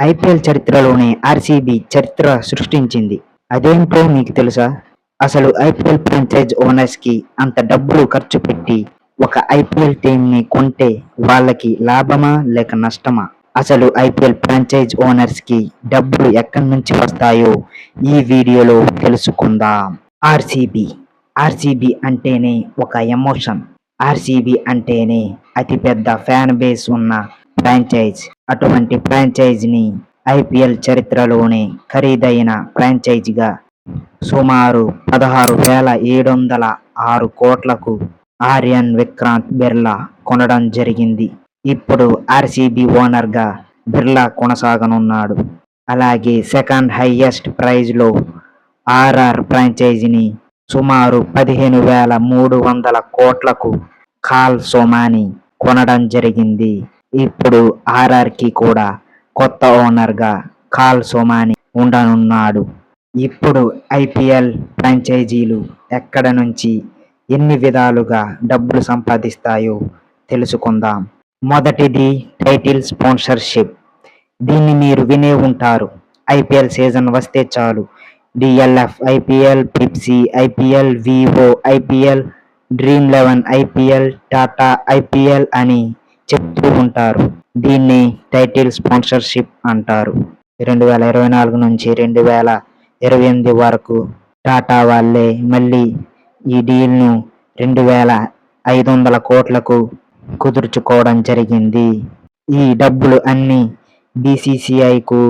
IPL చరిత్రలోనే RCB చరిత్ర సృష్టించింది. అదేంటో మీకు తెలుసా? అసలు ఐపీఎల్ ఫ్రాంచైజ్ ఓనర్స్ కి అంత డబ్బులు ఖర్చు పెట్టి ఒక ఐపీఎల్ టీం ని కొంటే వాళ్ళకి లాభమా లేక నష్టమా? అసలు ఐపీఎల్ ఫ్రాంచైజ్ ఓనర్స్ కి డబ్బులు ఎక్కడి నుంచి వస్తాయో ఈ వీడియోలో తెలుసుకుందాం. ఆర్సీబీ అంటేనే ఒక ఎమోషన్. ఆర్సీబీ అంటేనే అతిపెద్ద ఫ్యాన్ బేస్ ఉన్న ఫ్రాంచైజ్. అటువంటి ఫ్రాంచైజ్ ని ఐపీఎల్ చరిత్రలోనే ఖరీదైన ఫ్రాంచైజీగా సుమారు 16,706 కోట్లకు ఆర్యన్ విక్రాంత్ బిర్లా కొనడం జరిగింది. ఇప్పుడు ఆర్సీబీ ఓనర్ గా బిర్లా కొనసాగనున్నాడు. అలాగే సెకండ్ హైయెస్ట్ ప్రైజ్ లో ఆర్ఆర్ ఫ్రాంచైజీని సుమారు 15,300 కోట్లకు ఖాల్ సోమాని కొనడం జరిగింది. ఇప్పుడు ఆర్ఆర్ కి కూడా కొత్త ఓనర్ గా ఖాల్ సోమాని ఉండనున్నాడు. ఇప్పుడు ఐపీఎల్ ఫ్రాంచైజీలు ఎక్కడ నుంచి ఎన్ని విధాలుగా డబ్బులు సంపాదిస్తాయో తెలుసుకుందాం. మొదటిది టైటిల్ స్పాన్సర్షిప్. దీన్ని మీరు వినే ఉంటారు. ఐపీఎల్ సీజన్ వస్తే చాలు DLF IPL, Pepsi IPL, Vivo IPL, Dream Eleven IPL, Tata IPL అని చెప్తూ ఉంటారు. దీన్ని టైటిల్ స్పాన్సర్షిప్ అంటారు. 2024 నుంచి 2028 వరకు టాటా వాళ్ళే మళ్ళీ ఈ డీల్ను 2,500 కోట్లకు కుదుర్చుకోవడం జరిగింది. ఈ డబ్బులు అన్ని బీసీసీఐకు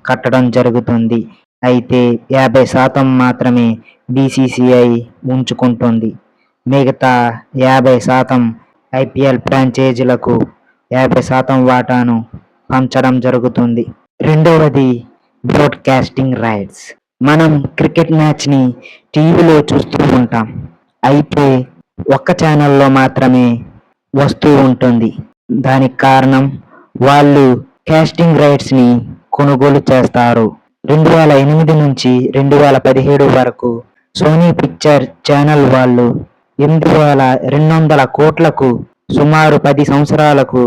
కట్టడం జరుగుతుంది. అయితే 50% మాత్రమే బీసీసీఐ ఉంచుకుంటుంది. మిగతా 50% ఐపీఎల్ ఫ్రాంచైజీలకు 50% వాటాను పంచడం జరుగుతుంది. రెండవది బ్రాడ్కాస్టింగ్ రైట్స్. మనం క్రికెట్ మ్యాచ్ ని టీవీలో చూస్తూ ఉంటాం. అయితే ఒక్క ఛానల్లో మాత్రమే వస్తూ ఉంటుంది. దానికి కారణం వాళ్ళు కాస్టింగ్ రైట్స్ ని కొనుగోలు చేస్తారు. 2008 నుంచి 2017 వరకు సోనీ పిక్చర్ ఛానల్ వాళ్ళు 8,200 కోట్లకు సుమారు 10 సంవత్సరాలకు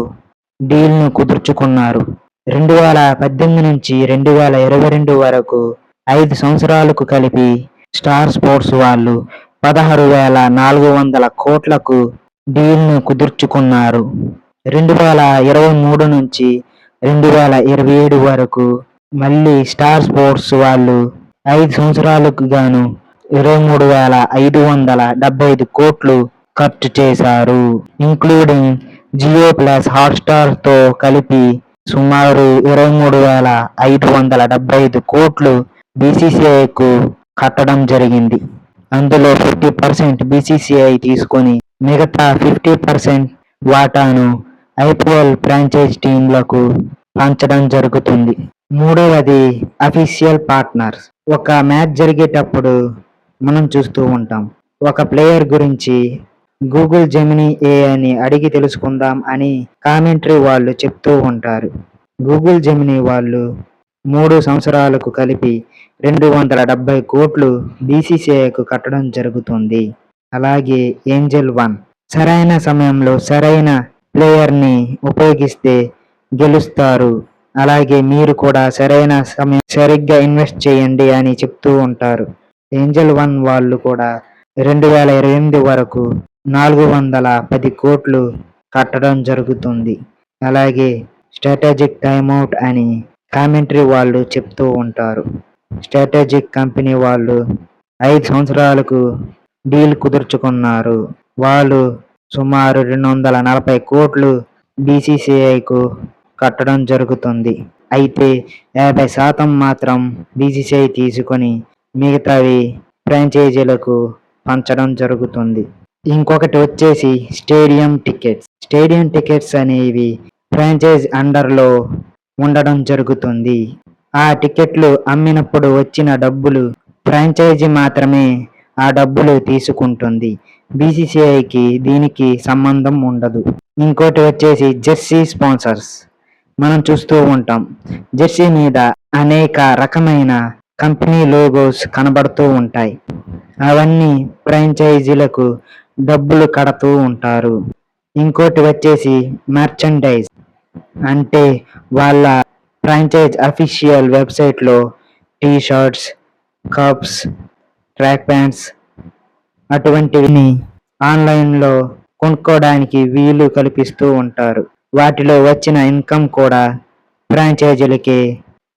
డీల్ను కుదుర్చుకున్నారు. 2018 నుంచి 2022 వరకు 5 సంవత్సరాలకు కలిపి స్టార్ స్పోర్ట్స్ వాళ్ళు 16,400 కోట్లకు డీల్ను కుదుర్చుకున్నారు. 2023 నుంచి 2027 వరకు మళ్ళీ స్టార్ స్పోర్ట్స్ వాళ్ళు 5 సంవత్సరాలకు గాను 23,575 కోట్లు ఖర్చు చేశారు. ఇంక్లూడింగ్ జియో ప్లస్ హాట్స్టార్ తో కలిపి సుమారు 23,575 కోట్లు బీసీసీఐకు కట్టడం జరిగింది. అందులో 50% బీసీసీఐ తీసుకొని మిగతా 50% వాటాను ఐపీఎల్ ఫ్రాంచైజ్ టీంలకు పంచడం జరుగుతుంది. మూడవది అఫీషియల్ పార్ట్నర్స్. ఒక మ్యాచ్ జరిగేటప్పుడు మనం చూస్తూ ఉంటాం. ఒక ప్లేయర్ గురించి గూగుల్ జెమినీ ఏ అని అడిగి తెలుసుకుందాం అని కామెంటరీ వాళ్ళు చెప్తూ ఉంటారు. గూగుల్ జెమినీ వాళ్ళు 3 సంవత్సరాలకు కలిపి 270 కోట్లు బీసీసీఐకు కట్టడం జరుగుతుంది. అలాగే ఏంజెల్ వన్. సరైన సమయంలో సరైన ప్లేయర్ని ఉపయోగిస్తే గెలుస్తారు. అలాగే మీరు కూడా సరైన సమయం సరిగ్గా ఇన్వెస్ట్ చేయండి అని చెప్తూ ఉంటారు. ఏంజెల్ వన్ వాళ్ళు కూడా 2028 వరకు 410 కోట్లు కట్టడం జరుగుతుంది. అలాగే స్ట్రాటజిక్ టైమ్అవుట్ అని కామెంటరీ వాళ్ళు చెప్తూ ఉంటారు. స్ట్రాటజిక్ కంపెనీ వాళ్ళు 5 సంవత్సరాలకు డీల్ కుదుర్చుకున్నారు. వాళ్ళు సుమారు 240 కోట్లు బీసీసీఐకు కట్టడం జరుగుతుంది. అయితే 50% మాత్రం బీసీసీఐ తీసుకొని మిగతావి ఫ్రాంచైజీలకు పంచడం జరుగుతుంది. ఇంకొకటి వచ్చేసి స్టేడియం టికెట్స్. స్టేడియం టికెట్స్ అనేవి ఫ్రాంచైజ్ అండర్లో ఉండడం జరుగుతుంది. ఆ టికెట్లు అమ్మినప్పుడు వచ్చిన డబ్బులు ఫ్రాంచైజీ మాత్రమే ఆ డబ్బులు తీసుకుంటుంది. బీసీసీఐకి దీనికి సంబంధం ఉండదు. ఇంకోటి వచ్చేసి జెర్సీ స్పాన్సర్స్. మనం చూస్తూ ఉంటాం. జెర్సీ మీద అనేక రకమైన కంపెనీ లోగోస్ కనబడుతూ ఉంటాయి. అవన్నీ ఫ్రాంచైజీలకు డబ్బులు కడుతూ ఉంటారు. ఇంకోటి వచ్చేసి మర్చండైజ్. అంటే వాళ్ళ ఫ్రాంచైజ్ అఫీషియల్ వెబ్సైట్లో T shirts, cups, track pants అటువంటివి ఆన్లైన్లో కొనుక్కోవడానికి వీలు కల్పిస్తూ ఉంటారు. వాటిలో వచ్చిన ఇన్కమ్ కూడా ఫ్రాంచైజీలకే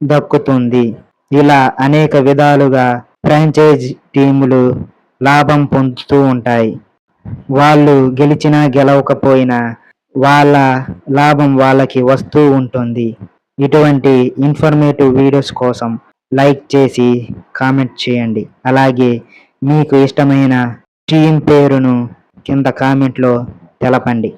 దక్కుతుంది. ఇలా అనేక విధాలుగా ఫ్రాంచైజ్ టీములు లాభం పొందుతూ ఉంటాయి. వాళ్ళు గెలిచినా గెలవకపోయినా వాళ్ళ లాభం వాళ్ళకి వస్తూ ఉంటుంది. ఇటువంటి ఇన్ఫర్మేటివ్ వీడియోస్ కోసం లైక్ చేసి కామెంట్ చేయండి. అలాగే మీకు ఇష్టమైన టీం పేరును కింద కామెంట్లో తెలపండి.